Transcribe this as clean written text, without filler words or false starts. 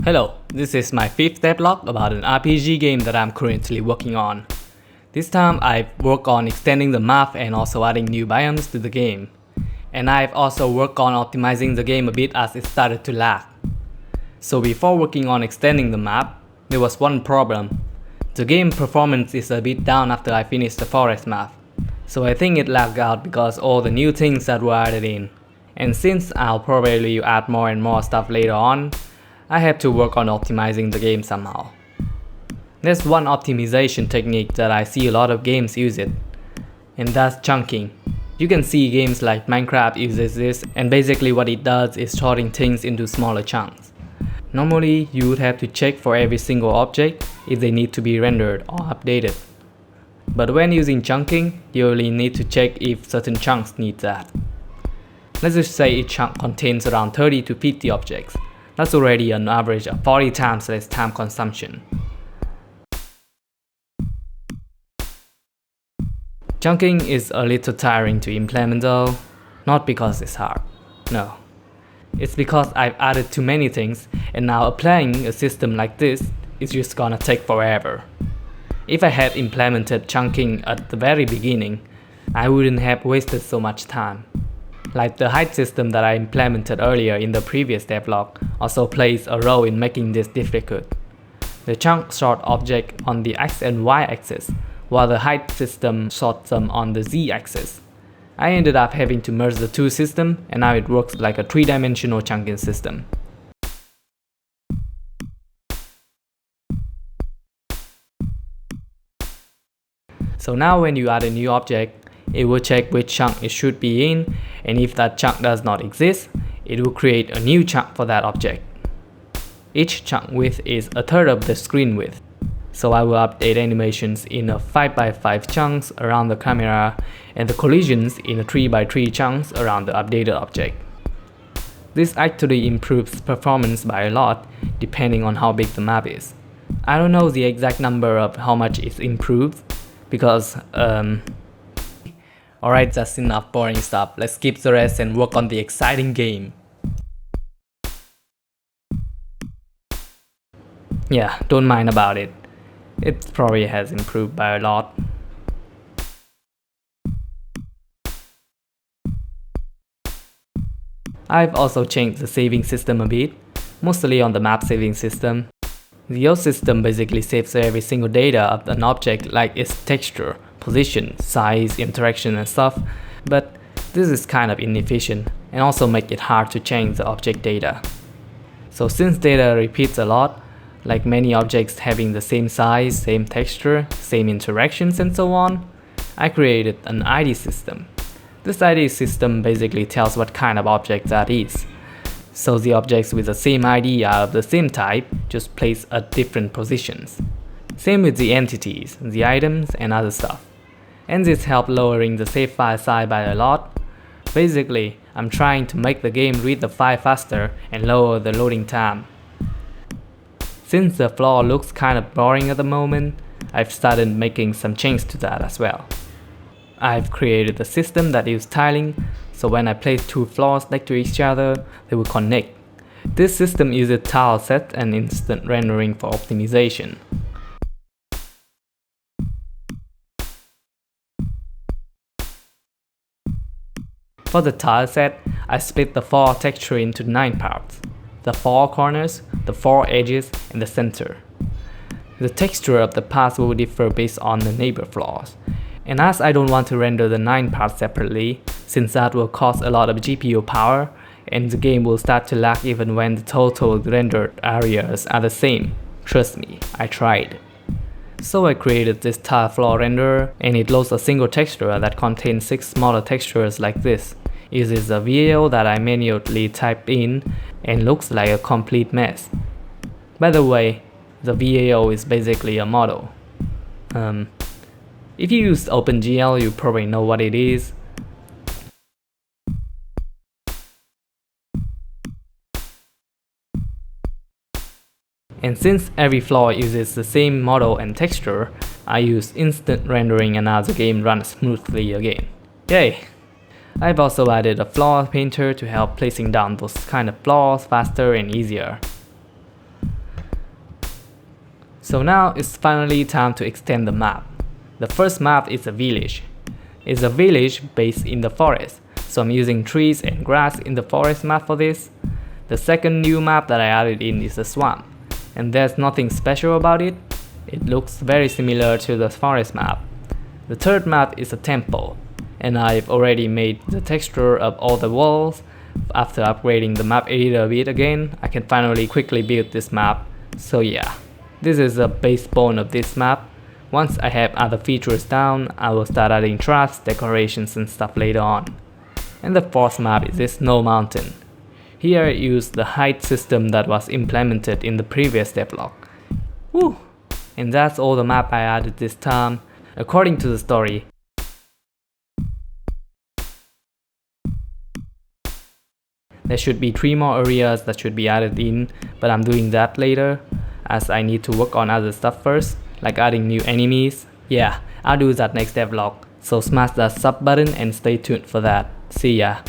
Hello, this is my 5th devlog about an RPG game that I'm currently working on. This time I've worked on extending the map and also adding new biomes to the game. And I've also worked on optimizing the game a bit as it started to lag. So before working on extending the map, there was one problem. The game performance is a bit down after I finished the forest map. So I think it lagged out because all the new things that were added in. And since I'll probably add more and more stuff later on, I had to work on optimizing the game somehow. There's one optimization technique that I see a lot of games use it, and that's chunking. You can see games like Minecraft uses this, and basically what it does is sorting things into smaller chunks. Normally you would have to check for every single object if they need to be rendered or updated. But when using chunking, you only need to check if certain chunks need that. Let's just say each chunk contains around 30 to 50 objects. That's already an average of 40 times less time consumption. Chunking is a little tiring to implement though, not because it's hard, no. It's because I've added too many things and now applying a system like this is just gonna take forever. If I had implemented chunking at the very beginning, I wouldn't have wasted so much time. Like the height system that I implemented earlier in the previous devlog also plays a role in making this difficult. The chunk sort object on the X and Y axis, while the height system sorts them on the Z axis. I ended up having to merge the two systems, and now it works like a 3-dimensional chunking system. So now when you add a new object, it will check which chunk it should be in, and if that chunk does not exist, it will create a new chunk for that object. Each chunk width is a third of the screen width. So I will update animations in a 5x5 chunks around the camera and the collisions in a 3x3 chunks around the updated object. This actually improves performance by a lot depending on how big the map is. I don't know the exact number of how much it improves because alright, that's enough boring stuff. Let's skip the rest and work on the exciting game. Yeah, don't mind about it. It probably has improved by a lot. I've also changed the saving system a bit, mostly on the map saving system. The old system basically saves every single data of an object like its texture, position, size, interaction and stuff, but this is kind of inefficient and also make it hard to change the object data. So since data repeats a lot, like many objects having the same size, same texture, same interactions and so on, I created an ID system. This ID system basically tells what kind of object that is. So the objects with the same ID are of the same type, just placed at different positions. Same with the entities, the items and other stuff. And this helped lowering the save file size by a lot. Basically, I'm trying to make the game read the file faster and lower the loading time. Since the floor looks kind of boring at the moment, I've started making some changes to that as well. I've created a system that uses tiling, so when I place two floors next to each other, they will connect. This system uses tile set and instant rendering for optimization. For the tile set, I split the floor texture into 9 parts. The 4 corners, the 4 edges, and the center. The texture of the parts will differ based on the neighbor floors. And as I don't want to render the 9 parts separately, since that will cost a lot of GPU power, and the game will start to lag even when the total rendered areas are the same. Trust me, I tried. So I created this tile floor renderer, and it loads a single texture that contains 6 smaller textures like this. It uses a VAO that I manually typed in and looks like a complete mess. By the way, the VAO is basically a model. If you use OpenGL, you probably know what it is. And since every floor uses the same model and texture, I use instant rendering and now the game runs smoothly again. Yay! I've also added a floor painter to help placing down those kind of floors faster and easier. So now it's finally time to extend the map. The first map is a village. It's a village based in the forest, so I'm using trees and grass in the forest map for this. The second new map that I added in is a swamp, and there's nothing special about it. It looks very similar to the forest map. The third map is a temple, and I've already made the texture of all the walls. After upgrading the map editor a bit again, I can finally quickly build this map. So yeah, this is the backbone of this map. Once I have other features down, I will start adding traps, decorations and stuff later on. And the fourth map is this snow mountain. Here I used the height system that was implemented in the previous devlog. Woo! And that's all the map I added this time. According to the story, there should be 3 more areas that should be added in, but I'm doing that later, as I need to work on other stuff first, like adding new enemies. Yeah, I'll do that next devlog, so smash that sub button and stay tuned for that. See ya!